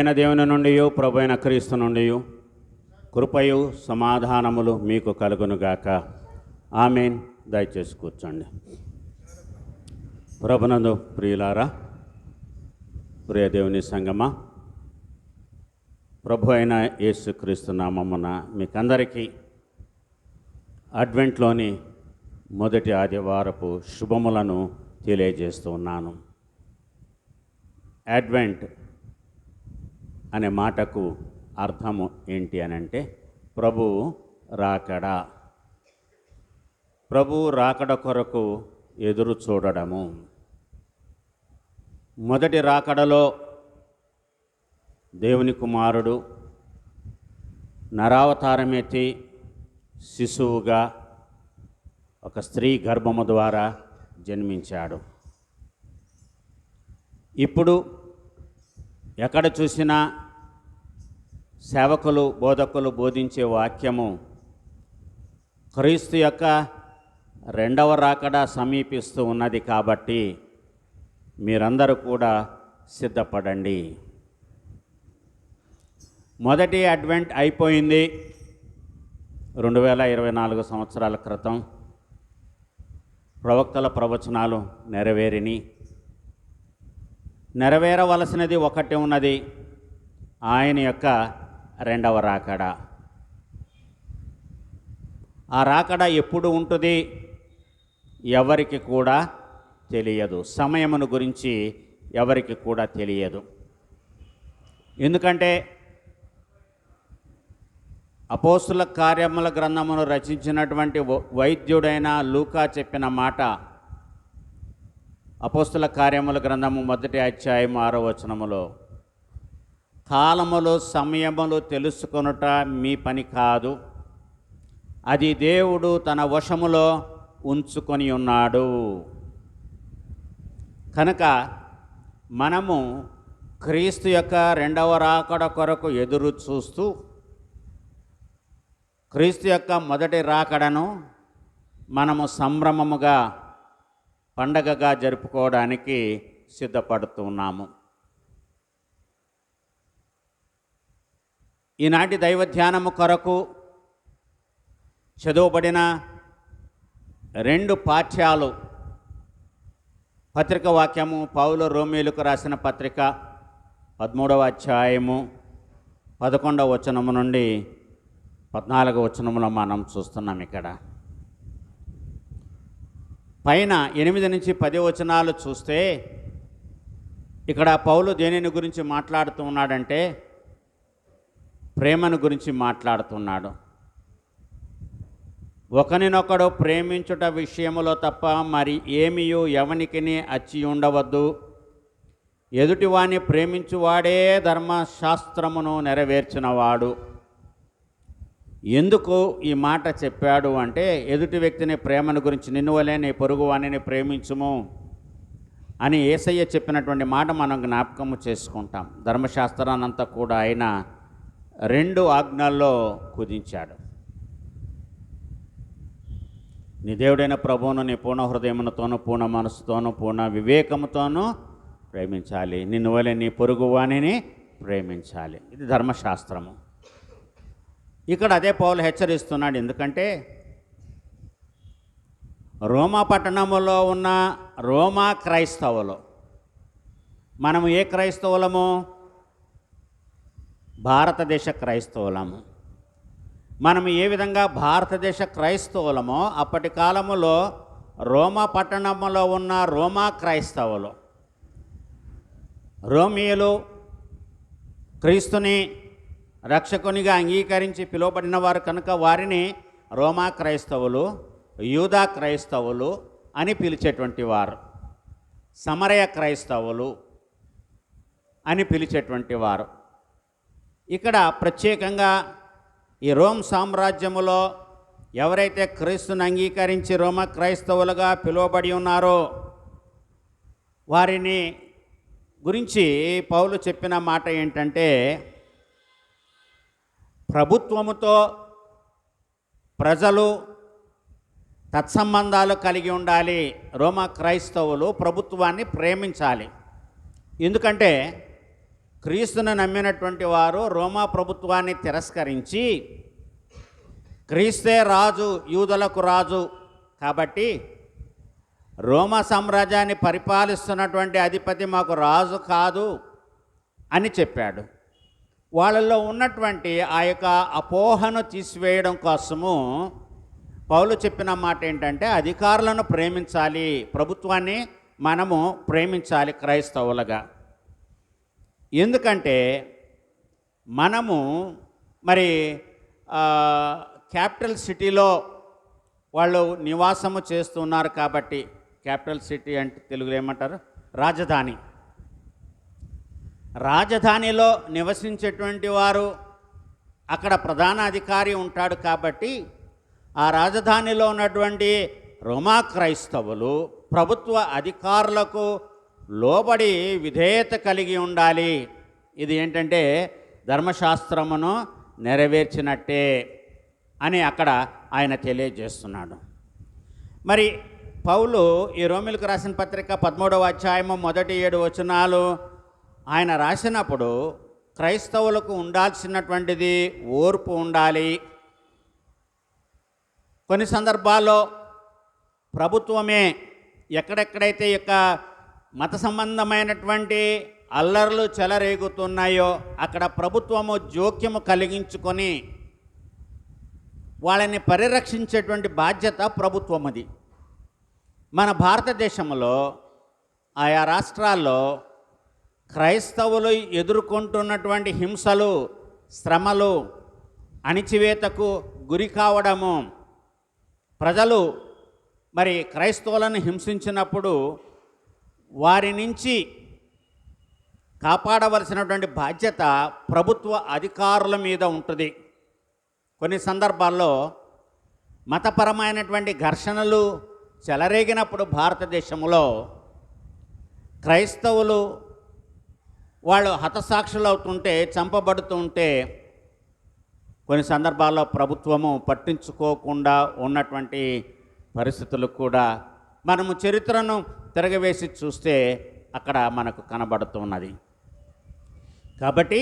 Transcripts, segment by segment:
అయిన దేవుని నుండి ప్రభు అయిన క్రీస్తు నుండి కృపయు సమాధానములు మీకు కలుగునుగాక. ఆమేన్. దయచేసి కూర్చోండి. ప్రభునందు ప్రియులారా, ప్రియ దేవుని సంగమా, ప్రభు అయిన యేసుక్రీస్తు నామమున మీకందరికీ అడ్వెంట్లోని మొదటి ఆదివారపు శుభములను తెలియజేస్తూ ఉన్నాను. అడ్వెంట్ అనే మాటకు అర్థము ఏంటి అని అంటే ప్రభువు రాకడ. ప్రభువు రాకడ కొరకు ఎదురు చూడడము. మొదటి రాకడలో దేవుని కుమారుడు నరావతారమెత్తి శిశువుగా ఒక స్త్రీ గర్భము ద్వారా జన్మించాడు. ఇప్పుడు ఎక్కడ చూసినా సేవకులు బోధకులు బోధించే వాక్యము క్రీస్తు యొక్క రెండవ రాకడ సమీపిస్తూ ఉన్నది. కాబట్టి మీరందరూ కూడా సిద్ధపడండి. మొదటి అడ్వెంట్ అయిపోయింది 2024 సంవత్సరాల క్రితం. ప్రవక్తల ప్రవచనాలు నెరవేరిని. నెరవేరవలసినది ఒకటి ఉన్నది, ఆయన యొక్క రెండవ రాకడ. ఆ రాకడ ఎప్పుడు ఉంటుంది ఎవరికి కూడా తెలియదు. సమయమును గురించి ఎవరికి కూడా తెలియదు. ఎందుకంటే అపోస్తుల కార్యముల గ్రంథమును రచించినటువంటి వైద్యుడైన లూకా చెప్పిన మాట, అపోస్తుల కార్యముల గ్రంథము 1వ అధ్యాయం 6వ వచనములో, కాలములు సమయములు తెలుసుకొనుట మీ పని కాదు, అది దేవుడు తన వశములో ఉంచుకొని ఉన్నాడు. కనుక మనము క్రీస్తు యొక్క రెండవ రాకడ కొరకు ఎదురు చూస్తూ క్రీస్తు యొక్క మొదటి రాకడను మనము సంభ్రమముగా పండగగా జరుపుకోవడానికి సిద్ధపడుతున్నాము. ఈనాటి దైవ ధ్యానము కొరకు చదువుబడిన 2 పాఠ్యాలు, పత్రిక వాక్యము పౌలు రోమీయులకు రాసిన పత్రిక 13వ అధ్యాయము 11వ వచనము నుండి 14వ వచనములో మనం చూస్తున్నాం. ఇక్కడ పైన 8 నుంచి 10 వచనాలు చూస్తే ఇక్కడ పౌలు దేనిని గురించి మాట్లాడుతూ ఉన్నాడంటే ప్రేమను గురించి మాట్లాడుతున్నాడు. ఒకరినొకడు ప్రేమించుట విషయములో తప్ప మరి ఏమియు ఎవనికిని అచ్చి ఉండవద్దు. ఎదుటివాని ప్రేమించువాడే ధర్మశాస్త్రమును నెరవేర్చినవాడు. ఎందుకు ఈ మాట చెప్పాడు అంటే, ఎదుటి వ్యక్తిని ప్రేమను గురించి, నిన్ను వలె నీ పొరుగువానిని ప్రేమించుము అని యేసయ్య చెప్పినటువంటి మాట మనం జ్ఞాపకము చేసుకుంటాం. ధర్మశాస్త్రాన్నంతా కూడా ఆయన 2 ఆజ్ఞల్లో కుదించాడు. నీ దేవుడైన ప్రభువును నీ పూర్ణ హృదయముతోనూ, పూర్ణ మనసుతోనూ, పూర్ణ వివేకముతోనూ ప్రేమించాలి. నిన్ను వలె నీ పొరుగువానిని ప్రేమించాలి. ఇది ధర్మశాస్త్రము. ఇక్కడ అదే పౌలు హెచ్చరిస్తున్నాడు. ఎందుకంటే రోమా పట్టణములో ఉన్న రోమా క్రైస్తవులు, మనము ఏ క్రైస్తవులము? భారతదేశ క్రైస్తవులము. మనము ఏ విధంగా భారతదేశ క్రైస్తవులమో అప్పటి కాలములో రోమా పట్టణములో ఉన్న రోమా క్రైస్తవులు, రోమియోలు క్రీస్తుని రక్షకునిగా అంగీకరించి పిలువబడిన వారు కనుక వారిని రోమా క్రైస్తవులు, యూదా క్రైస్తవులు అని పిలిచేటువంటి వారు, సమరయ క్రైస్తవులు అని పిలిచేటువంటి వారు. ఇక్కడ ప్రత్యేకంగా ఈ రోమ్ సామ్రాజ్యములో ఎవరైతే క్రీస్తుని అంగీకరించి రోమా క్రైస్తవులుగా పిలువబడి ఉన్నారో వారిని గురించి పౌలు చెప్పిన మాట ఏంటంటే, ప్రభుత్వముతో ప్రజలు తత్సంబంధాలు కలిగి ఉండాలి. రోమా క్రైస్తవులు ప్రభుత్వాన్ని ప్రేమించాలి. ఎందుకంటే క్రీస్తును నమ్మినటువంటి వారు రోమా ప్రభుత్వాన్ని తిరస్కరించి క్రీస్తే రాజు, యూదులకు రాజు కాబట్టి రోమా సామ్రాజ్యాన్ని పరిపాలిస్తున్నటువంటి అధిపతి మాకు రాజు కాదు అని చెప్పాడు. వాళ్ళల్లో ఉన్నటువంటి ఆ యొక్క అపోహను తీసివేయడం కోసము పౌలు చెప్పిన మాట ఏంటంటే అధికారులను ప్రేమించాలి, ప్రభుత్వాన్ని మనము ప్రేమించాలి క్రైస్తవులుగా. ఎందుకంటే మనము మరి క్యాపిటల్ సిటీలో వాళ్ళు నివాసము చేస్తున్నారు కాబట్టి, క్యాపిటల్ సిటీ అంటే తెలుగులో ఏమంటారు, రాజధాని. రాజధానిలో నివసించేటువంటి వారు అక్కడ ప్రధాన అధికారి ఉంటాడు కాబట్టి ఆ రాజధానిలో ఉన్నటువంటి రోమా క్రైస్తవులు ప్రభుత్వ అధికారులకు లోబడి విధేయత కలిగి ఉండాలి. ఇది ఏంటంటే ధర్మశాస్త్రమును నెరవేర్చినట్టే అని అక్కడ ఆయన తెలియజేస్తున్నాడు. మరి పౌలు ఈ రోమిలకు రాసిన పత్రిక 13వ అధ్యాయము మొదటి 7 వచనాలు ఆయన రాసినప్పుడు క్రైస్తవులకు ఉండాల్సినటువంటిది ఓర్పు ఉండాలి. కొన్ని సందర్భాల్లో ప్రభుత్వమే ఎక్కడెక్కడైతే యొక్క మత సంబంధమైనటువంటి అల్లర్లు చెలరేగుతున్నాయో అక్కడ ప్రభుత్వము జోక్యము కలిగించుకొని వాళ్ళని పరిరక్షించేటువంటి బాధ్యత ప్రభుత్వమది. మన భారతదేశంలో ఆయా రాష్ట్రాల్లో క్రైస్తవులు ఎదుర్కొంటున్నటువంటి హింసలు, శ్రమలు, అణిచివేతకు గురి కావడము, ప్రజలు మరి క్రైస్తవులను హింసించినప్పుడు వారి నుంచి కాపాడవలసినటువంటి బాధ్యత ప్రభుత్వ అధికారుల మీద ఉంటుంది. కొన్ని సందర్భాల్లో మతపరమైనటువంటి ఘర్షణలు చెలరేగినప్పుడు భారతదేశంలో క్రైస్తవులు వాళ్ళు హతసాక్షులు అవుతుంటే, చంపబడుతూ ఉంటే కొన్ని సందర్భాల్లో ప్రభుత్వము పట్టించుకోకుండా ఉన్నటువంటి పరిస్థితులు కూడా మనము చరిత్రను తిరగవేసి చూస్తే అక్కడ మనకు కనబడుతున్నది. కాబట్టి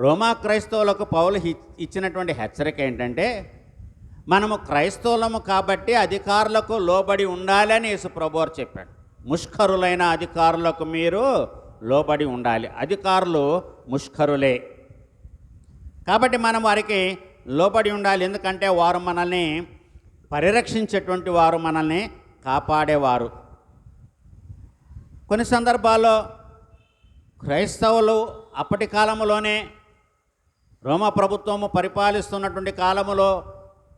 రోమా క్రైస్తవులకు పౌలు ఇచ్చినటువంటి హెచ్చరిక ఏంటంటే మనము క్రైస్తవులము కాబట్టి అధికారులకు లోబడి ఉండాలని యేసు ప్రభువారు చెప్పాడు. ముష్కరులైన అధికారులకు మీరు లోబడి ఉండాలి. అధికారులు ముష్కరులే కాబట్టి మనం వారికి లోబడి ఉండాలి. ఎందుకంటే వారు మనల్ని పరిరక్షించేటువంటి వారు, మనల్ని కాపాడేవారు. కొన్ని సందర్భాల్లో క్రైస్తవులు అప్పటి కాలంలోనే రోమా ప్రభుత్వము పరిపాలిస్తున్నటువంటి కాలములో,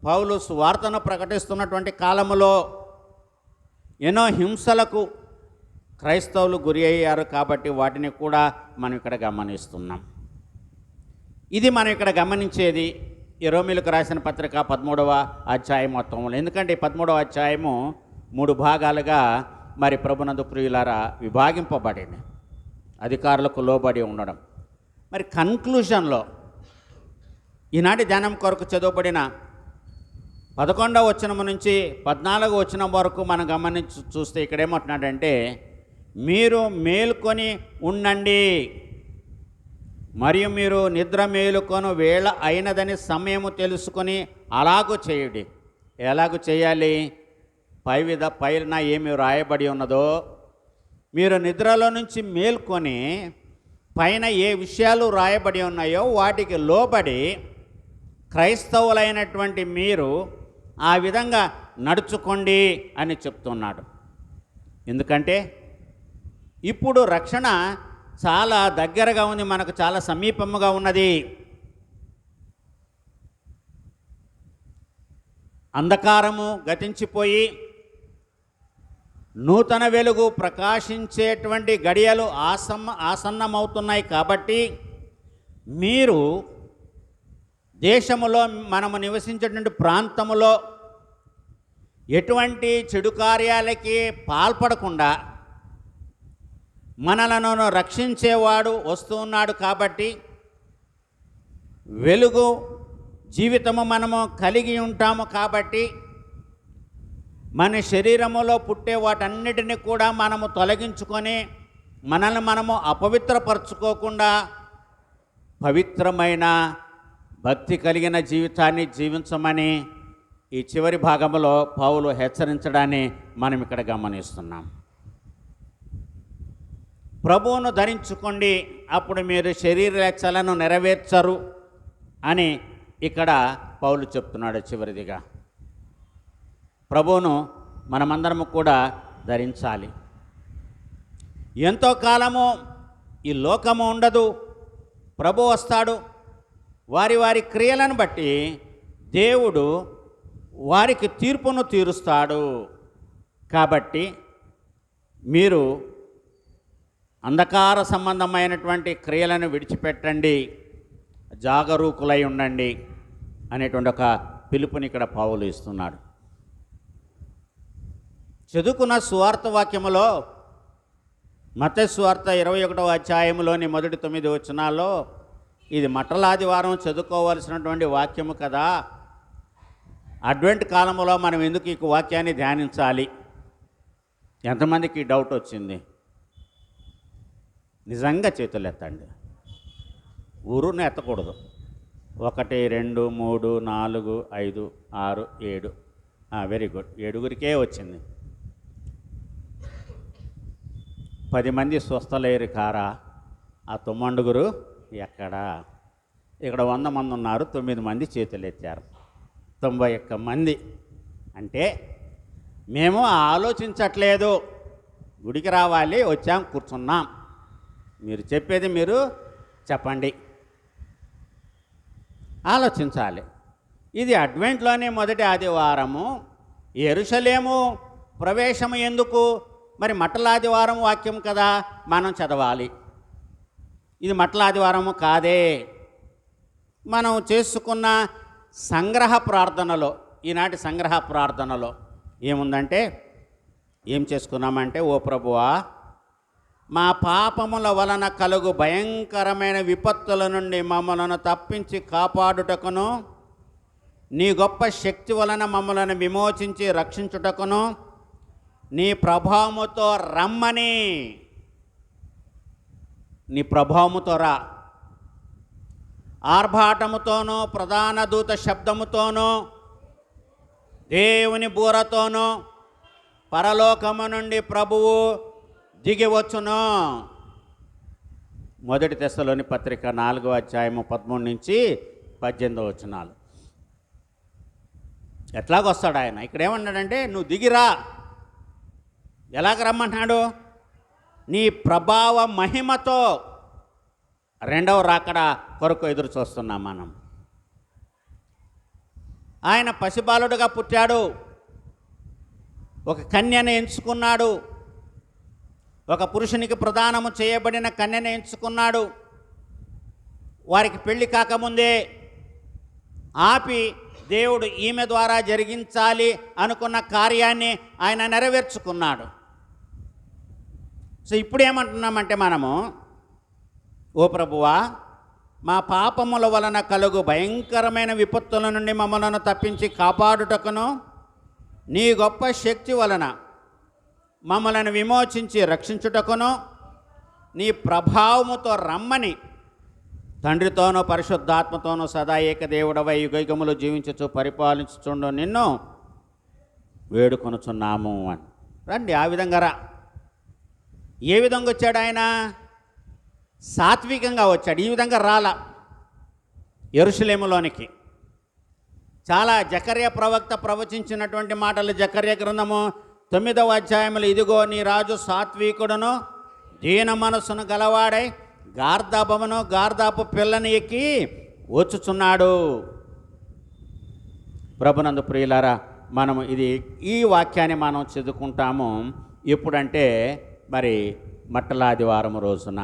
పౌలు సువార్తను ప్రకటిస్తున్నటువంటి కాలములో ఎన్నో హింసలకు క్రైస్తవులు గురి అయ్యారు. కాబట్టి వాటిని కూడా మనం ఇక్కడ గమనిస్తున్నాం. ఇది మనం ఇక్కడ గమనించేది ఈ రోమీలకు రాసిన పత్రిక 13వ అధ్యాయం మొత్తంలో. ఎందుకంటే 13వ అధ్యాయము 3 భాగాలుగా మరి ప్రభునందు ప్రియులారా విభాగింపబడింది. అధికారులకు లోబడి ఉండడం. మరి కన్క్లూషన్లో ఈనాటి ధ్యానం కొరకు చదవబడిన 11వ వచనం నుంచి 14వ వచనం వరకు మనం గమనించి చూస్తే ఇక్కడ ఏమంటున్నాడంటే, మీరు మేలుకొని ఉండండి మరియు మీరు నిద్ర మేలుకొను వేళ అయినదని సమయము తెలుసుకొని అలాగూ చేయుడి. ఎలాగూ చేయాలి? పైన ఏమి రాయబడి ఉన్నదో మీరు నిద్రలో నుంచి మేల్కొని పైన ఏ విషయాలు రాయబడి ఉన్నాయో వాటికి లోబడి క్రైస్తవులైనటువంటి మీరు ఆ విధంగా నడుచుకోండి అని చెప్తున్నాడు. ఎందుకంటే ఇప్పుడు రక్షణ చాలా దగ్గరగా ఉంది, మనకు చాలా సమీపముగా ఉన్నది. అంధకారము గతించిపోయి నూతన వెలుగు ప్రకాశించేటువంటి గడియలు ఆసన్నమవుతున్నాయి. కాబట్టి మీరు దేశములో, మనము నివసించేటువంటి ప్రాంతములో ఎటువంటి చెడు కార్యాలకి పాల్పడకుండా మనలను రక్షించేవాడు వస్తున్నాడు. కాబట్టి వెలుగు జీవితము మనము కలిగి ఉంటాము. కాబట్టి మన శరీరములో పుట్టే వాటన్నిటిని కూడా మనము తొలగించుకొని మనల్ని మనము అపవిత్రపరచుకోకుండా పవిత్రమైన భక్తి కలిగిన జీవితాన్ని జీవించమని ఈ చివరి భాగంలో పౌలు హెచ్చరించడాన్ని మనం ఇక్కడ గమనిస్తున్నాం. ప్రభువును ధరించుకోండి, అప్పుడు మీరు శరీరేచ్ఛలను నెరవేర్చరు అని ఇక్కడ పౌలు చెప్తున్నాడు. చివరిదిగా ప్రభువును మనమందరము కూడా ధరించాలి. ఎంతో కాలము ఈ లోకము ఉండదు, ప్రభు వస్తాడు. వారి వారి క్రియలను బట్టి దేవుడు వారికి తీర్పును తీరుస్తాడు. కాబట్టి మీరు అంధకార సంబంధమైనటువంటి క్రియలను విడిచిపెట్టండి, జాగరూకులై ఉండండి అనేటువంటి ఒక పిలుపుని ఇక్కడ పౌలు ఇస్తున్నాడు. చదువుకున్న సువార్త వాక్యములో మత్తయి సువార్త 21వ అధ్యాయంలోని మొదటి 9 వచనాల్లో ఇది మట్టలాదివారం చదువుకోవలసినటువంటి వాక్యము కదా, అడ్వెంట్ కాలంలో మనం ఎందుకు ఈ వాక్యాన్ని ధ్యానించాలి? ఎంతమందికి డౌట్ వచ్చింది? నిజంగా చేతులు ఎత్తండి. ఊరును ఎత్తకూడదు. 1 2 3 4 5 6 7 వెరీ గుడ్, 7గురికే వచ్చింది. 10 మంది స్వస్థలేరు కారా? ఆ 9గురు ఎక్కడా? ఇక్కడ 100 మంది ఉన్నారు, 9 మంది చేతులు ఎత్తారు. 91 మంది అంటే మేము ఆలోచించట్లేదు, గుడికి రావాలి, వచ్చాం, కూర్చున్నాం. మీరు చెప్పేది మీరు చెప్పండి, ఆలోచించాలి. ఇది అడ్వెంట్లోనే మొదటి ఆదివారము, యెరూషలేము ప్రవేశము ఎందుకు? మరి మట్టలాదివారం వాక్యం కదా, మనం చదవాలి. ఇది మట్టలాదివారము కాదే. మనం చేసుకున్న సంగ్రహ ప్రార్థనలో, ఈనాటి సంగ్రహ ప్రార్థనలో ఏముందంటే, ఏం చేసుకున్నామంటే, ఓ ప్రభువా, మా పాపముల వలన కలుగు భయంకరమైన విపత్తుల నుండి మమ్మలను తప్పించి కాపాడుటకును, నీ గొప్ప శక్తి వలన మమ్మలను విమోచించి రక్షించుటకును నీ ప్రభావముతో రమ్మని. నీ ప్రభావముతో రా. ఆర్భాటముతోనూ ప్రధాన దూత శబ్దముతోనూ దేవుని బూరతోనూ పరలోకము నుండి ప్రభువు దిగివచ్చును. మొదటి తెస్సలోని పత్రిక 4వ అధ్యాయము 13 నుంచి 18 వచనాలు. ఎట్లాగొస్తాడు ఆయన? ఇక్కడ ఏమన్నాడంటే, నువ్వు దిగిరా. ఎలాగ రమ్మంటున్నాడు? నీ ప్రభావ మహిమతో. రెండవ రాకడ కొరకు ఎదురు చూస్తున్నాం మనం. ఆయన పసిబాలుడుగా పుట్టాడు, ఒక కన్యను ఎంచుకున్నాడు, ఒక పురుషునికి ప్రదానము చేయబడిన కన్యను ఎంచుకున్నాడు. వారికి పెళ్లి కాకముందే ఆపి దేవుడు ఈమె ద్వారా జరిగించాలి అనుకున్న కార్యాన్ని ఆయన నెరవేర్చుకున్నాడు. సో ఇప్పుడు ఏమంటున్నామంటే మనము, ఓ ప్రభువా, మా పాపముల వలన కలుగు భయంకరమైన విపత్తుల నుండి మమ్మలను తప్పించి కాపాడుటకును నీ గొప్ప శక్తి వలన మమ్మలను విమోచించి రక్షించుటకును నీ ప్రభావముతో రమ్మని తండ్రితోనూ పరిశుద్ధాత్మతోనూ సదా ఏకదేవుడవై యుగయుగములు జీవించుచు పరిపాలించుచుండు నిన్ను వేడుకొనుచున్నాము అని. రండి, ఆ విధంగా రా. ఏ విధంగా వచ్చాడు ఆయన? సాత్వికంగా వచ్చాడు. ఈ విధంగా రాల యెరూషలేములోనికి. చాలా జకర్య ప్రవక్త ప్రవచించినటువంటి మాటలు జకర్య గ్రంథము 9వ అధ్యాయములు, ఇదిగో నీ రాజు సాత్వికుడును దీన మనస్సును గలవాడై గార్దాపు పిల్లని ఎక్కి వచ్చుచున్నాడు. ప్రభునందు ప్రియులారా, మనము ఈ వాక్యాన్ని మనం చదువుకుంటాము ఎప్పుడంటే మరి మట్టలాదివారం రోజున.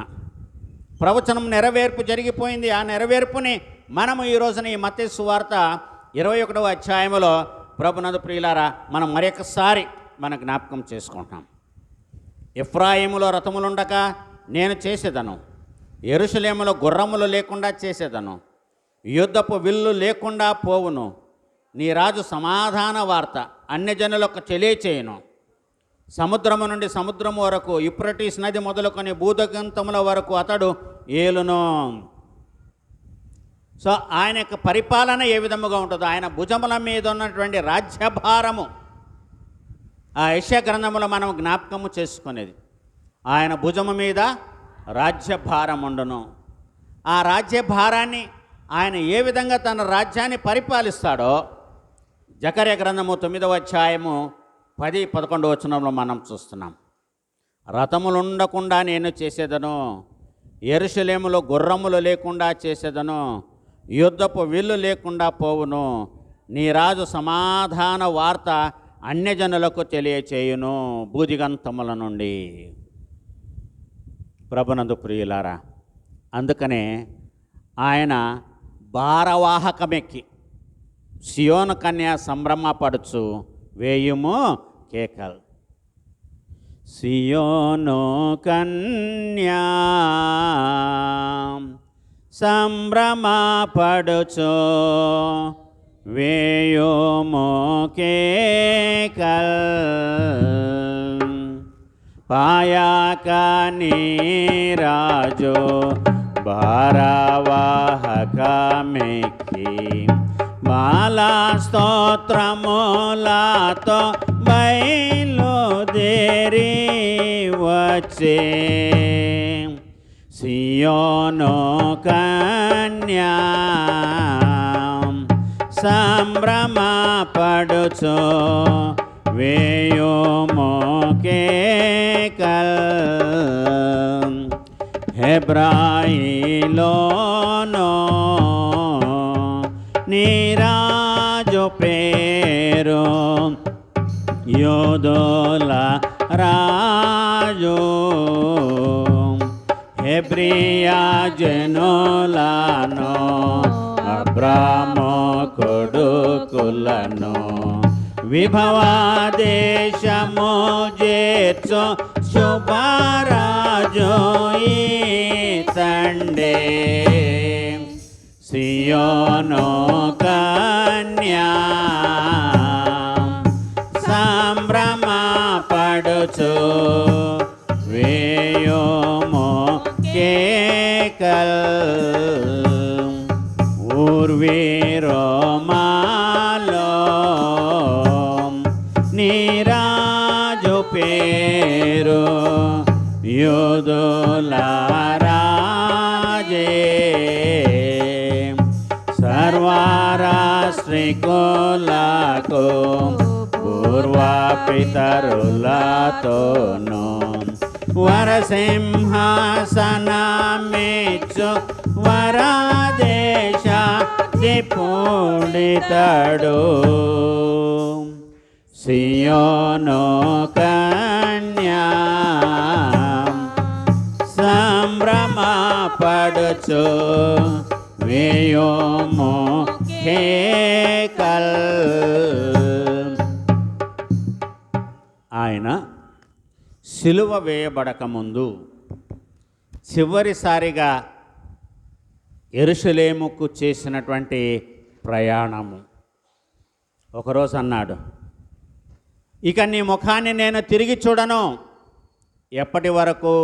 ప్రవచనం నెరవేర్పు జరిగిపోయింది. ఆ నెరవేర్పుని మనము ఈ రోజున ఈ మత్తయి సువార్త 21వ అధ్యాయంలో ప్రభునందు ప్రియులారా మనం మరొకసారి మన జ్ఞాపకం చేసుకుంటాం. ఎఫ్రాయిములో రథములుండక నేను చేసేదను, యెరూషలేములో గుర్రములు లేకుండా చేసేదను, యుద్ధపు విల్లు లేకుండా పోవును, నీ రాజు సమాధాన వార్త అన్యజనులకు తెలియచేయును, సముద్రము నుండి సముద్రము వరకు, యూఫ్రటీస్ నది మొదలుకొని భూదిగంతముల వరకు అతడు ఏలును. సో ఆయన యొక్క పరిపాలన ఏ విధముగా ఉంటుందో, ఆయన భుజముల మీద ఉన్నటువంటి రాజ్యభారము ఆ యెషయా గ్రంథములో మనం జ్ఞాపకము చేసుకునేది. ఆయన భుజము మీద రాజ్యభారం ఉండును. ఆ రాజ్యభారాన్ని ఆయన ఏ విధంగా తన రాజ్యాన్ని పరిపాలిస్తాడో జకర్యా గ్రంథము 9వ అధ్యాయము 10-11 వచనంలో మనం చూస్తున్నాం. రథములు ఉండకుండా నేను చేసేదను, యెరూషలేములో గుర్రములు లేకుండా చేసేదను, యుద్ధపు విల్లు లేకుండా పోవును, నీ రాజు సమాధాన వార్త అన్యజనులకు తెలియచేయును భూదిగంతముల నుండి. ప్రభునందు ప్రియులారా, అందుకనే ఆయన భారవాహకమెక్కి సియోను కన్య సంభ్రమపడుచు వేయుము కేకల్. సియోను కన్యా సంభ్రమపడుచు వేయుము కేకల్. పాయాక నీ రాజు భారవాహకమెక్కి మాలా స్తోత్రములతో బయలుదేరి వచ్చే. సియోను కన్యా సంభ్రమపడుచు వేయుము కేకల్. హెబ్రాయిలోనో నీ రాజు పేరు యోధుల రాజు. హెబ్రియా జనులను అబ్రాము కొడుకులను విభవాదేశము చేర్చు శుభరాజు ఈతండే. సియోను కన్యా సంభ్రమపడుచు వేయుము కేకల్. ఊర్వీరోమాలో నీ రాజు పేరు యోధుల రాజే. సర్వరాష్ట్రీకులకు పూర్వపితరులతోను వరసింహాసనమిచ్చు వరదేశ దిపుడితడు. సియోను కన్యా సంభ్రమపడుచు వేయుము కేకల్. ఆయన సిలువ వేయబడకముందు చివరిసారిగా యెరూషలేముకు చేసినటువంటి ప్రయాణము. ఒకరోజు అన్నాడు, ఇక నీ ముఖాన్ని నేను తిరిగి చూడను. ఎప్పటి వరకు?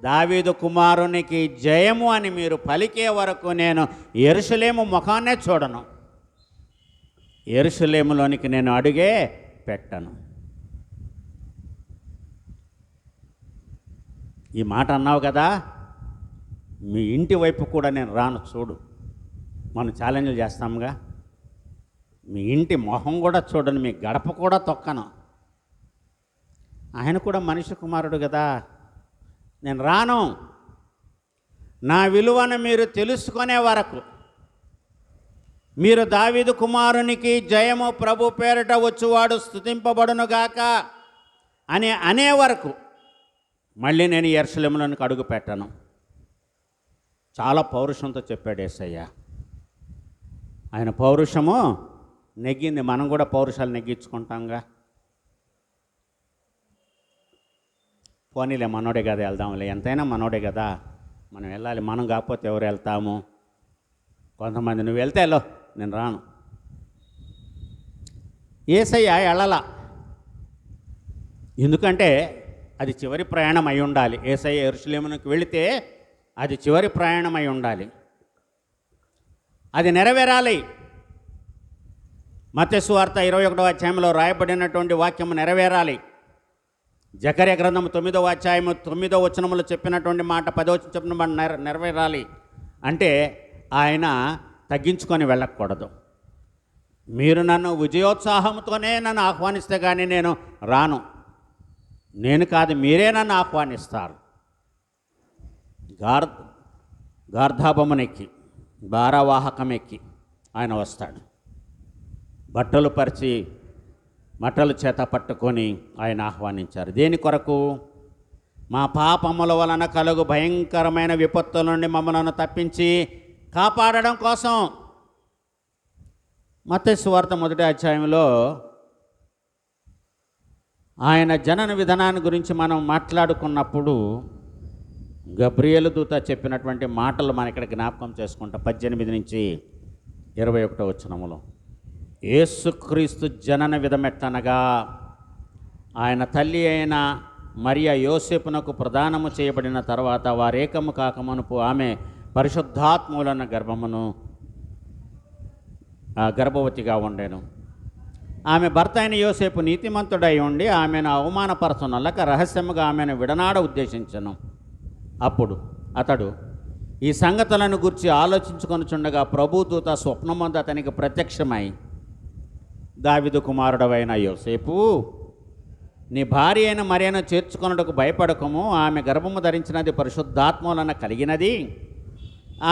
దావీదు కుమారునికి జయము అని మీరు పలికే వరకు నేను యెరూషలేము ముఖాన్నే చూడను, యెరూషలేములోనికి నేను అడుగే పెట్టను. ఈ మాట అన్నావు కదా, మీ ఇంటి వైపు కూడా నేను రాను చూడు. మనం ఛాలెంజ్లు చేస్తాముగా, మీ ఇంటి మొహం కూడా చూడను, మీ గడప కూడా తొక్కను. ఆయన కూడా మనిషి కుమారుడు కదా, నేను రాను. నా విలువను మీరు తెలుసుకునే వరకు, మీరు దావీదు కుమారునికి జయము ప్రభు పేరిట వచ్చువాడు స్తుతింపబడునుగాక అని అనే వరకు మళ్ళీ నేను యెరూషలేములోనికి అడుగు పెట్టను. చాలా పౌరుషంతో చెప్పాడు యేసయ్య. ఆయన పౌరుషము నెగ్గింది. మనం కూడా పౌరుషాలు నెగ్గించుకుంటాంగా. పోనీలే, మనోడే కదా, వెళ్దాంలే, ఎంతైనా మనోడే కదా, మనం వెళ్ళాలి. మనం కాకపోతే ఎవరు వెళ్తాము? కొంతమంది నువ్వు వెళ్తే వెళ్ళు, నేను రాను. యేసయ్య వెళ్ళలా. ఎందుకంటే అది చివరి ప్రయాణం అయి ఉండాలి. యేసయ్య యెరూషలేమునకు వెళితే అది చివరి ప్రయాణం అయి ఉండాలి, అది నెరవేరాలి. మత్తయి సువార్త 21వ అధ్యాయంలో రాయబడినటువంటి వాక్యము నెరవేరాలి. జకర్యా గ్రంథము 9వ అధ్యాయము 9వ వచనములో చెప్పినటువంటి మాట 10వ వచనం చెప్పిన మాట నెరవేరాలి. అంటే ఆయన తగ్గించుకొని వెళ్ళకూడదు. మీరు నన్ను విజయోత్సాహంతోనే నన్ను ఆహ్వానిస్తే కానీ నేను రాను, నేను కాదు మీరే నన్ను ఆహ్వానిస్తారు. గార్ధాబమునెక్కి భారవాహకం ఎక్కి ఆయన వస్తాడు. బట్టలు పరిచి మట్టలు చేత పట్టుకొని ఆయన ఆహ్వానించారు. దేని కొరకు? మా పాపముల వలన కలుగు భయంకరమైన విపత్తుల నుండి మమ్మల్ని తప్పించి కాపాడడం కోసం. మత్తయి సువార్త 1వ అధ్యాయంలో ఆయన జనన విధానాన్ని గురించి మనం మాట్లాడుకున్నప్పుడు గబ్రియేలు దూత చెప్పినటువంటి మాటలు మనం ఇక్కడ జ్ఞాపకం చేసుకుంటాం. 18 నుంచి 21వ వచనములో యేసుక్రీస్తు జనన విధమెట్టనగా ఆయన తల్లి అయిన మరియ యోసేపునకు ప్రదానము చేయబడిన తర్వాత వారేకము కాకమునుపు ఆమె పరిశుద్ధాత్మూలన గర్భవతిగా ఉండెను. ఆమె భర్త అయిన యోసేపు నీతిమంతుడై ఉండి ఆమెను అవమానపరచునల్లక రహస్యముగా ఆమెను విడనాడ ఉద్దేశించను. అప్పుడు అతడు ఈ సంగతులను గురించి ఆలోచించుకొనుచుండగా ప్రభుదూత స్వప్నమందు అతనికి ప్రత్యక్షమై, దావీదు కుమారుడవైన యోసేపు, నీ భార్య అయిన మరియను చేర్చుకొనుటకు భయపడకము. ఆమె గర్భము ధరించినది పరిశుద్ధాత్మూలన కలిగినది.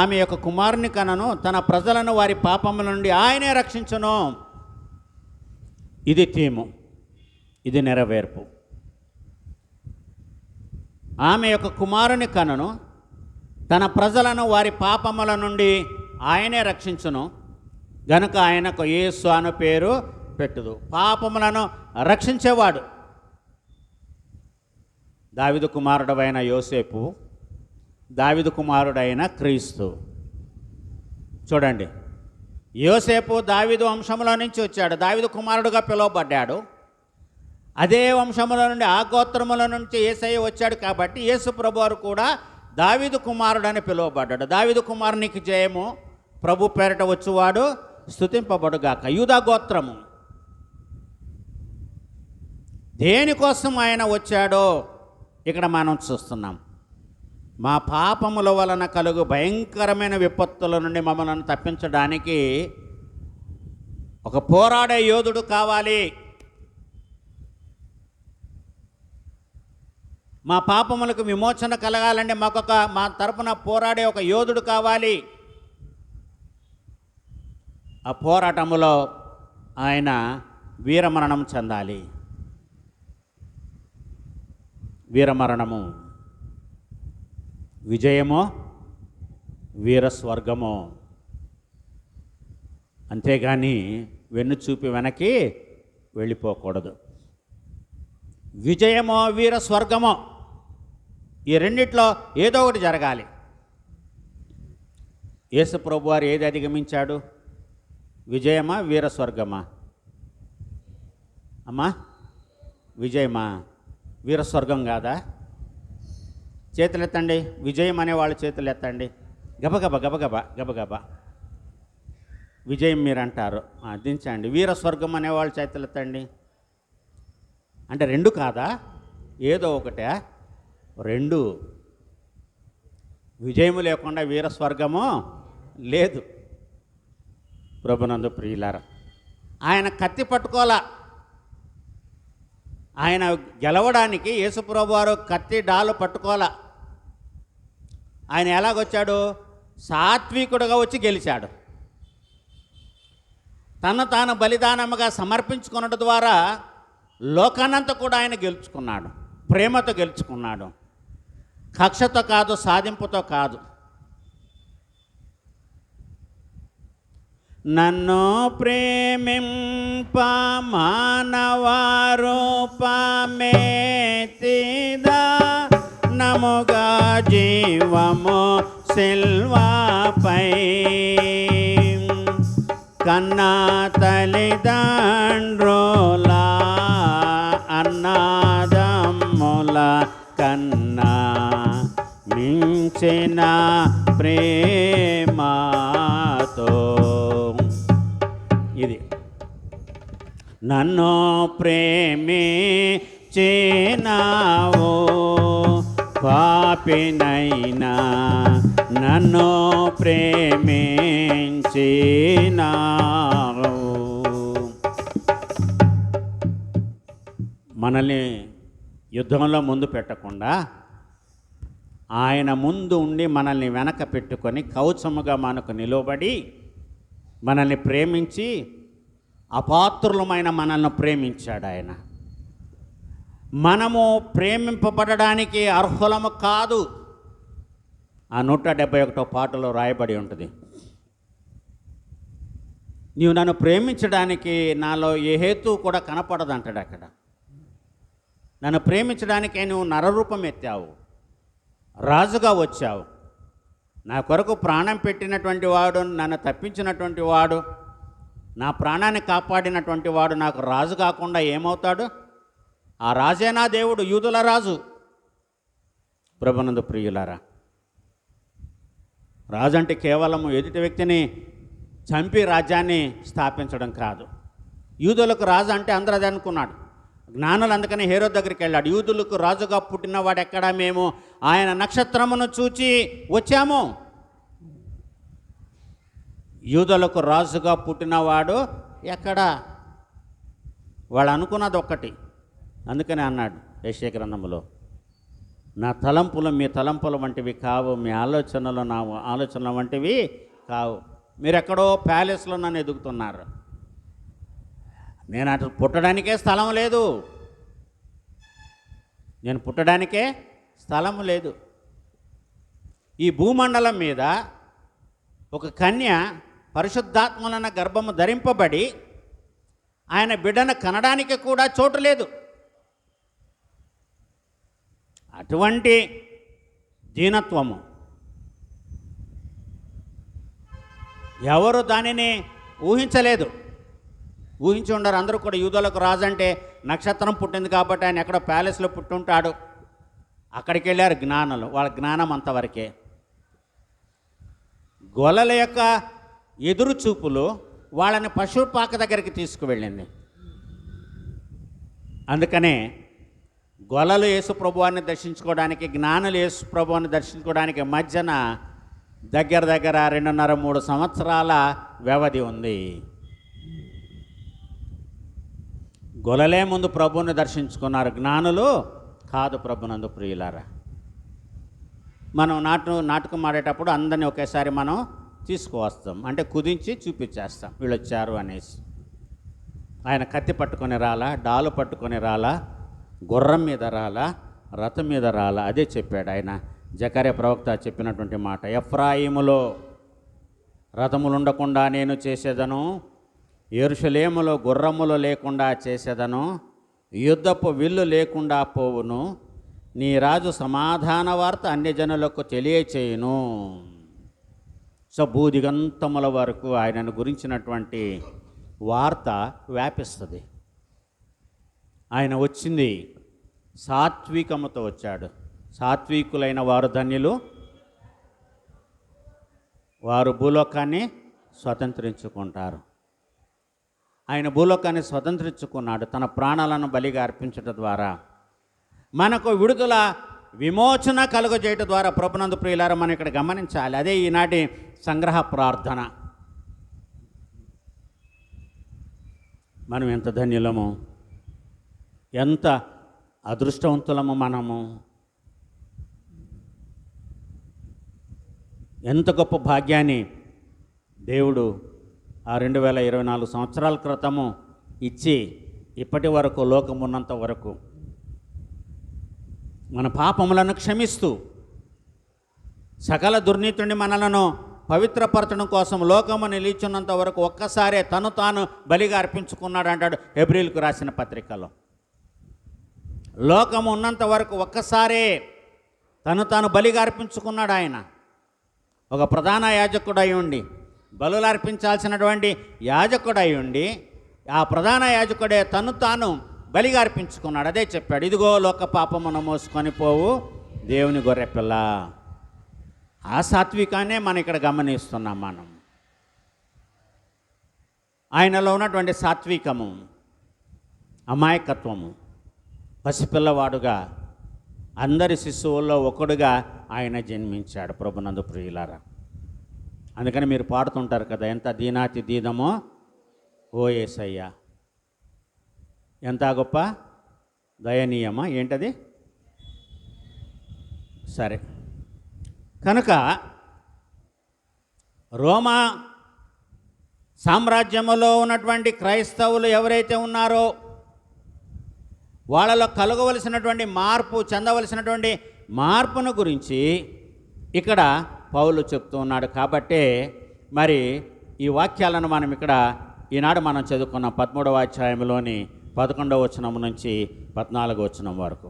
ఆమె యొక్క కుమారుని కనను, తన ప్రజలను వారి పాపముల నుండి ఆయనే రక్షించును. ఇది తీము, ఇది నెరవేర్పు. ఆమె యొక్క కుమారుని కనను, తన ప్రజలను వారి పాపముల నుండి ఆయనే రక్షించును గనుక ఆయనకు యేసు అను పేరు పెట్టుదు. పాపములను రక్షించేవాడు. దావీదు కుమారుడైన యోసేపు, దావీదు కుమారుడైన క్రీస్తు. చూడండి, యోసేపు దావీదు వంశంలో నుంచి వచ్చాడు, దావీదు కుమారుడుగా పిలువబడ్డాడు. అదే వంశముల నుండి, ఆ గోత్రముల నుంచి యేసయ్య వచ్చాడు కాబట్టి యేసు ప్రభువారు కూడా దావీదు కుమారుడని పిలువబడ్డాడు. దావీదు కుమారునికి జయము, ప్రభు పేరట వచ్చువాడు స్తుతింపబడుగాక. యూదా గోత్రము. దేనికోసం ఆయన వచ్చాడో ఇక్కడ మనం చూస్తున్నాం. మా పాపముల వలన కలుగు భయంకరమైన విపత్తుల నుండి మమ్మల్ని తప్పించడానికి ఒక పోరాడే యోధుడు కావాలి. మా పాపములకు విమోచన కలగాలంటే మా తరపున పోరాడే ఒక యోధుడు కావాలి. ఆ పోరాటములో ఆయన వీరమరణం చెందాలి. వీరమరణము విజయమో వీరస్వర్గమో. అంతేగాని వెన్ను చూపి వెనక్కి వెళ్ళిపోకూడదు. విజయమో వీరస్వర్గమో, ఈ రెండిట్లో ఏదో ఒకటి జరగాలి. యేసు ప్రభువారు ఏది అధిగమించాడు? విజయమా వీరస్వర్గమా? అమ్మా, విజయమా? వీరస్వర్గం కాదా? చేతులు ఎత్తండి. విజయం అనేవాళ్ళు చేతులు ఎత్తండి. గబగబ గబగబ గబగబ విజయం మీరు అంటారు, దించండి. వీరస్వర్గం అనేవాళ్ళు చేతులు ఎత్తండి. అంటే రెండు కాదా? ఏదో ఒకటే. రెండు. విజయము లేకుండా వీరస్వర్గము లేదు. ప్రభునందు ప్రియులారా, ఆయన కత్తి పట్టుకోలా. ఆయన గెలవడానికి యేసుప్రభు వారు కత్తి డాలు పట్టుకోలా. ఆయన ఎలాగొచ్చాడు? సాత్వికుడుగా వచ్చి గెలిచాడు. తను తాను బలిదానముగా సమర్పించుకున్నట ద్వారా లోకానంతా కూడా ఆయన గెలుచుకున్నాడు. ప్రేమతో గెలుచుకున్నాడు. కక్షతో కాదు, సాధింపుతో కాదు. నన్ను ప్రేమింప మానవారూపమేతిదా నముగా జీవము సిల్వాపై కన్నా తల్లిదండ్రుల అన్నాద ప్రేమతో. ఇది నన్ను ప్రేమించినావు, పాపినైనా నన్ను ప్రేమించినావు. మనల్ని యుద్ధంలో ముందు పెట్టకుండా ఆయన ముందు ఉండి మనల్ని వెనక పెట్టుకొని కవచముగా మనకు నిలబడి మనల్ని ప్రేమించి అపాత్రులమైన మనల్ని ప్రేమించాడు ఆయన. మనము ప్రేమింపబడడానికి అర్హులము కాదు. ఆ 171 పాటలో రాయబడి ఉంటుంది. నీవు నన్ను ప్రేమించడానికి నాలో ఏ హేతు కూడా కనపడదు అంటాడు అక్కడ. నన్ను ప్రేమించడానికే నువ్వు నరరూపం ఎత్తావు, రాజుగా వచ్చావు, నా కొరకు ప్రాణం పెట్టినటువంటి వాడు, నన్ను తప్పించినటువంటి వాడు, నా ప్రాణాన్ని కాపాడినటువంటి వాడు నాకు రాజు కాకుండా ఏమవుతాడు? ఆ రాజే నా దేవుడు, యూదుల రాజు. ప్రభునందు ప్రియులారా, రాజు అంటే కేవలం ఎదుటి వ్యక్తిని చంపి రాజ్యాన్ని స్థాపించడం కాదు. యూదులకు రాజు అంటే అందరూ అది అనుకున్నాడు. జ్ఞానులు అందుకని హేరోదు దగ్గరికి వెళ్ళాడు. యూదులకు రాజుగా పుట్టినవాడు ఎక్కడా? మేము ఆయన నక్షత్రమును చూచి వచ్చాము. యూదులకు రాజుగా పుట్టినవాడు ఎక్కడా? వాళ్ళు అనుకున్నది ఒక్కటి. అందుకని అన్నాడు యెషయా గ్రంథంలో, నా తలంపులు మీ తలంపుల వంటివి కావు, మీ ఆలోచనలు నా ఆలోచనల వంటివి కావు. మీరు ఎక్కడో ప్యాలెస్లో నన్ను ఎదుగుతున్నారు. నేను అటు పుట్టడానికే స్థలం లేదు. నేను పుట్టడానికే స్థలం లేదు. ఈ భూమండలం మీద ఒక కన్య పరిశుద్ధాత్మలన గర్భము ధరింపబడి ఆయన బిడ్డను కనడానికి కూడా చోటు లేదు. అటువంటి దీనత్వము ఎవరు దానిని ఊహించలేదు, ఊహించి ఉండరు. అందరూ కూడా యూదులకు రాజు అంటే నక్షత్రం పుట్టింది కాబట్టి ఆయన ఎక్కడో ప్యాలెస్లో పుట్టుంటాడు. అక్కడికి వెళ్ళారు జ్ఞానులు, వాళ్ళ జ్ఞానం అంతవరకే. గొల్లల యొక్క ఎదురు చూపులు వాళ్ళని పశుపాక దగ్గరికి తీసుకువెళ్ళింది. అందుకనే గొల్లలు యేసు ప్రభువాన్ని దర్శించుకోవడానికి, జ్ఞానులు యేసు ప్రభువాన్ని దర్శించుకోవడానికి మధ్యన దగ్గర 2.5-3 సంవత్సరాల వ్యవధి ఉంది. గొల్లలే ముందు ప్రభువుని దర్శించుకున్నారు, జ్ఞానులు కాదు. ప్రభునందు ప్రియులారా, మనం నాటకం ఆడేటప్పుడు అందరినీ ఒకేసారి మనం తీసుకువస్తాం, అంటే కుదించి చూపించేస్తాం వీళ్ళు వచ్చారు అనేసి. ఆయన కత్తి పట్టుకొని రాలా, డాలు పట్టుకొని రాలా, గుర్రం మీద రాలా, రథం మీద రాలా. అదే చెప్పాడు ఆయన. జకర్యా ప్రవక్త చెప్పినటువంటి మాట, ఎఫ్రాయిములో రథములు ఉండకుండా నేను చేసేదను, యెరూషలేములో గుర్రములు లేకుండా చేసేదను, యుద్ధపు విల్లు లేకుండా పోవును, నీ రాజు సమాధాన వార్త అన్యజనులకు తెలియచేయును. సో భూదిగంతముల వరకు ఆయనను గురించినటువంటి వార్త వ్యాపిస్తుంది. ఆయన వచ్చింది సాత్వికముతో వచ్చాడు. సాత్వికులైన వారు ధన్యులు, వారు భూలోకాన్ని స్వతంత్రించుకుంటారు. ఆయన భూలోకాన్ని స్వతంత్రించుకున్నాడు తన ప్రాణాలను బలిగా అర్పించడం ద్వారా. మనకు విడుదల, విమోచన కలుగజేయటం ద్వారా. ప్రభునందు ప్రియులారా, మనం ఇక్కడ గమనించాలి. అదే ఈనాటి సంగ్రహ ప్రార్థన. మనం ఎంత ధన్యులము, ఎంత అదృష్టవంతులము మనము, ఎంత గొప్ప భాగ్యాన్ని దేవుడు ఆ 2024 సంవత్సరాల క్రితము ఇచ్చి ఇప్పటి వరకు, లోకం ఉన్నంత వరకు మన పాపములను క్షమిస్తూ సకల దుర్నీతిని మనలను పవిత్రపరచడం కోసం లోకము నిలిచున్నంత వరకు ఒక్కసారే తను తాను బలిగా అర్పించుకున్నాడు అంటాడు హెబ్రీయులకు రాసిన పత్రికలో. లోకము ఉన్నంత వరకు ఒక్కసారే తను తాను బలిగా అర్పించుకున్నాడు ఆయన. ఒక ప్రధాన యాజకుడు అయి ఉండి, బలులు అర్పించాల్సినటువంటి యాజకుడు అయి ఉండి, ఆ ప్రధాన యాజకుడే తను తాను బలిగా అర్పించుకున్నాడు. అదే చెప్పాడు, ఇదిగో లోక పాపమును మోసుకొని పోవు దేవుని గొర్రెపిల్ల. ఆ సాత్వికాన్నే మనం ఇక్కడ గమనిస్తున్నాం. మనం ఆయనలో ఉన్నటువంటి సాత్వికము, అమాయకత్వము, పసిపిల్లవాడుగా అందరి శిశువుల్లో ఒకడుగా ఆయన జన్మించాడు. ప్రభునందు ప్రియులారా, అందుకని మీరు పాడుతుంటారు కదా, ఎంత దీనాతి దీనమో ఓ యేసయ్యా, ఎంత గొప్ప దయనీయమా, ఏంటది? సరే, కనుక రోమా సామ్రాజ్యములో ఉన్నటువంటి క్రైస్తవులు ఎవరైతే ఉన్నారో వాళ్ళలో కలగవలసినటువంటి మార్పు, చెందవలసినటువంటి మార్పును గురించి ఇక్కడ పౌలు చెప్తూ ఉన్నాడు. కాబట్టే మరి ఈ వాక్యాలను మనం ఇక్కడ ఈనాడు మనం చదువుకున్న 13వ అధ్యాయంలోని 11వ వచనం నుంచి 14వ వచనం వరకు,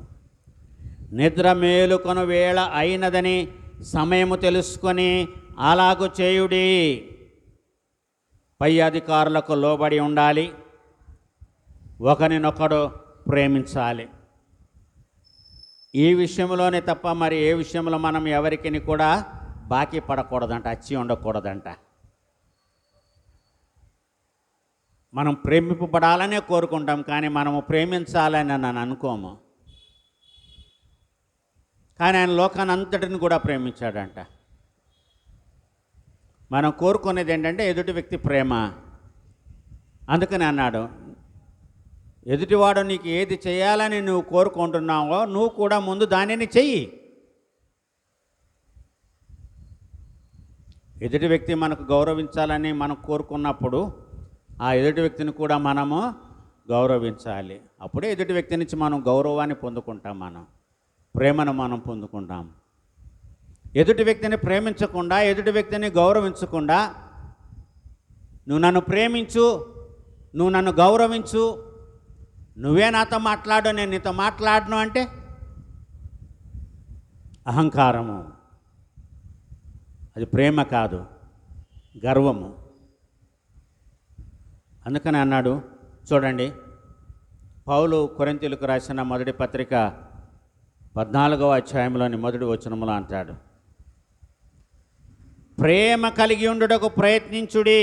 నిద్ర మేలుకొను వేళ అయినదని సమయము తెలుసుకొని అలాగు చేయుడి, పై అధికారులకు లోబడి ఉండాలి, ఒకరినొకడు ప్రేమించాలి. ఈ విషయంలోనే తప్ప మరి ఏ విషయంలో మనం ఎవరికి కూడా బాకీ పడకూడదంట, అచ్చి ఉండకూడదంట. మనం ప్రేమింపబడాలనే కోరుకుంటాం, కానీ మనము ప్రేమించాలని నన్ను అనుకోము. కానీ ఆయన లోకాన్ని అంతటిని కూడా ప్రేమించాడంట. మనం కోరుకునేది ఏంటంటే ఎదుటి వ్యక్తి ప్రేమ. అందుకని అన్నాడు, ఎదుటివాడు నీకు ఏది చేయాలని నువ్వు కోరుకుంటున్నావో నువ్వు కూడా ముందు దానిని చెయ్యి. ఎదుటి వ్యక్తి మనకు గౌరవించాలని మనం కోరుకున్నప్పుడు ఆ ఎదుటి వ్యక్తిని కూడా మనము గౌరవించాలి. అప్పుడే ఎదుటి వ్యక్తి నుంచి మనం గౌరవాన్ని పొందుకుంటాం, మనం ప్రేమను మనం పొందుకుంటాం. ఎదుటి వ్యక్తిని ప్రేమించకుండా, ఎదుటి వ్యక్తిని గౌరవించకుండా, నువ్వు నన్ను ప్రేమించు, నువ్వు నన్ను గౌరవించు, నువ్వే నాతో మాట్లాడు, నేను నీతో మాట్లాడను అంటే అహంకారము. అది ప్రేమ కాదు, గర్వము. అందుకని అన్నాడు, చూడండి, పౌలు కొరింథీయులకు రాసిన మొదటి పత్రిక 14వ అధ్యాయంలోని మొదటి వచనములో అంటాడు, ప్రేమ కలిగి ఉండుటకు ప్రయత్నించుడి,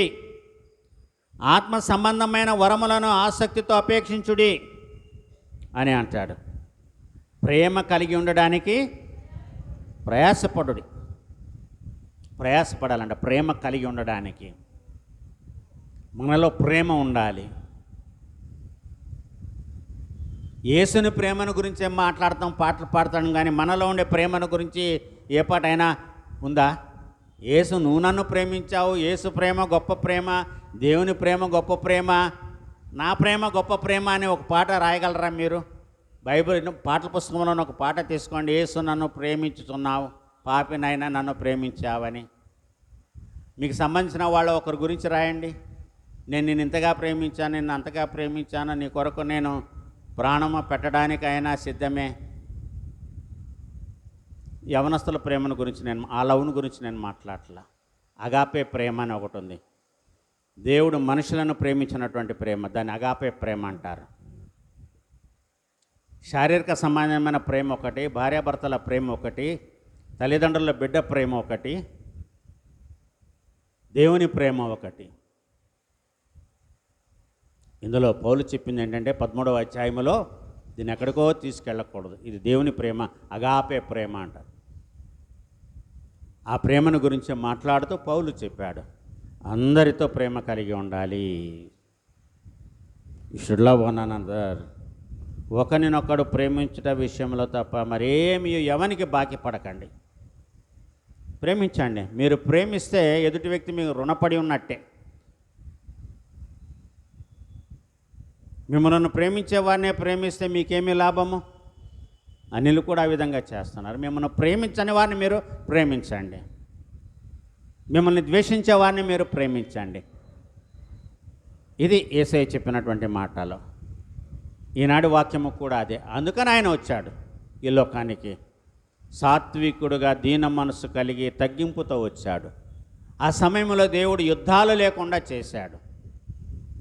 ఆత్మ సంబంధమైన వరములను ఆసక్తితో అపేక్షించుడి అని అంటాడు. ప్రేమ కలిగి ఉండడానికి ప్రయాసపడాలంట. ప్రేమ కలిగి ఉండడానికి మనలో ప్రేమ ఉండాలి. యేసుని ప్రేమను గురించి ఏం మాట్లాడతాం, పాటలు పాడతాం, కానీ మనలో ఉండే ప్రేమను గురించి ఏ పాటైనా ఉందా? యేసు, నువ్వు నన్ను ప్రేమించావు, యేసు ప్రేమ గొప్ప ప్రేమ, దేవుని ప్రేమ గొప్ప ప్రేమ, నా ప్రేమ గొప్ప ప్రేమ అని ఒక పాట రాయగలరా మీరు? బైబిల్ పాటల పుస్తకంలో ఒక పాట తీసుకోండి, యేసు నన్ను ప్రేమించుతున్నావు, పాపినైనా నన్ను ప్రేమించావని. మీకు సంబంధించిన వాళ్ళ ఒకరి గురించి రాయండి, నేను నిన్ను ఇంతగా ప్రేమించాను, నిన్ను అంతగా ప్రేమించాను, నీ కొరకు నేను ప్రాణము పెట్టడానికైనా సిద్ధమే. యవనస్తుల ప్రేమను గురించి ఆ లవ్ను గురించి నేను మాట్లాడట్లా. అగాపే ప్రేమ అని ఒకటి ఉంది. దేవుడు మనుషులను ప్రేమించినటువంటి ప్రేమ, దాన్ని అగాపే ప్రేమ అంటారు. శారీరక సంబంధమైన ప్రేమ ఒకటి, భార్యాభర్తల ప్రేమ ఒకటి, తల్లిదండ్రుల బిడ్డ ప్రేమ ఒకటి, దేవుని ప్రేమ ఒకటి. ఇందులో పౌలు చెప్పింది ఏంటంటే 13వ అధ్యాయంలో దీన్ని ఎక్కడికో తీసుకెళ్ళకూడదు, ఇది దేవుని ప్రేమ, అగాపే ప్రేమ అంటారు. ఆ ప్రేమను గురించి మాట్లాడుతూ పౌలు చెప్పాడు, అందరితో ప్రేమ కలిగి ఉండాలి. You should love one another. ఒకరినొకడు ప్రేమించుట విషయంలో తప్ప మరేమి ఎవరికి బాకీ పడకండి, ప్రేమించండి. మీరు ప్రేమిస్తే ఎదుటి వ్యక్తి మీకు రుణపడి ఉన్నట్టే. మిమ్మల్ని ప్రేమించే వారినే ప్రేమిస్తే మీకేమీ లాభము? అనిలు కూడా ఆ విధంగా చేస్తున్నారు. మిమ్మల్ని ప్రేమించని వారిని మీరు ప్రేమించండి, మిమ్మల్ని ద్వేషించే వారిని మీరు ప్రేమించండి. ఇది యేసయ్య చెప్పినటువంటి మాటలు. ఈనాడు వాక్యము కూడా అదే. అందుకని ఆయన వచ్చాడు ఈ లోకానికి, సాత్వికుడుగా దీన మనసు కలిగి తగ్గింపుతో వచ్చాడు. ఆ సమయంలో దేవుడు యుద్ధాలు లేకుండా చేశాడు.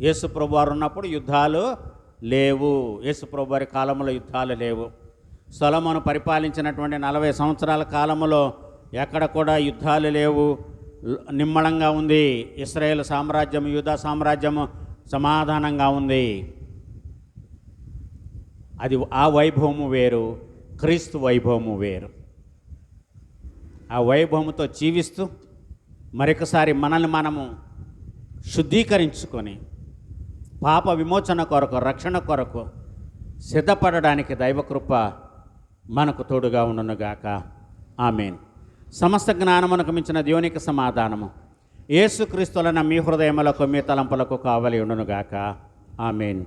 యేసు ప్రభువారు ఉన్నప్పుడు యుద్ధాలు లేవు. యేసు ప్రభువారి కాలంలో యుద్ధాలు లేవు. సొలొమోను పరిపాలించినటువంటి 40 సంవత్సరాల కాలంలో ఎక్కడ కూడా యుద్ధాలు లేవు, నిమ్మళంగా ఉంది. ఇశ్రాయేల్ సామ్రాజ్యం, యూదా సామ్రాజ్యము సమాధానంగా ఉంది. అది ఆ వైభవము వేరు, క్రీస్తు వైభవము వేరు. ఆ వైభవముతో జీవిస్తూ మరొకసారి మనల్ని మనము శుద్ధీకరించుకొని పాప విమోచన కొరకు, రక్షణ కొరకు సిద్ధపడడానికి దైవకృప మనకు తోడుగా ఉండునుగాక. ఆమేన్. సమస్త జ్ఞానమునకు మించిన దేవునికి సమాధానము యేసుక్రీస్తులైన మీ హృదయములకు, మీ తలంపులకు కావలి ఉండునుగాక. ఆమేన్.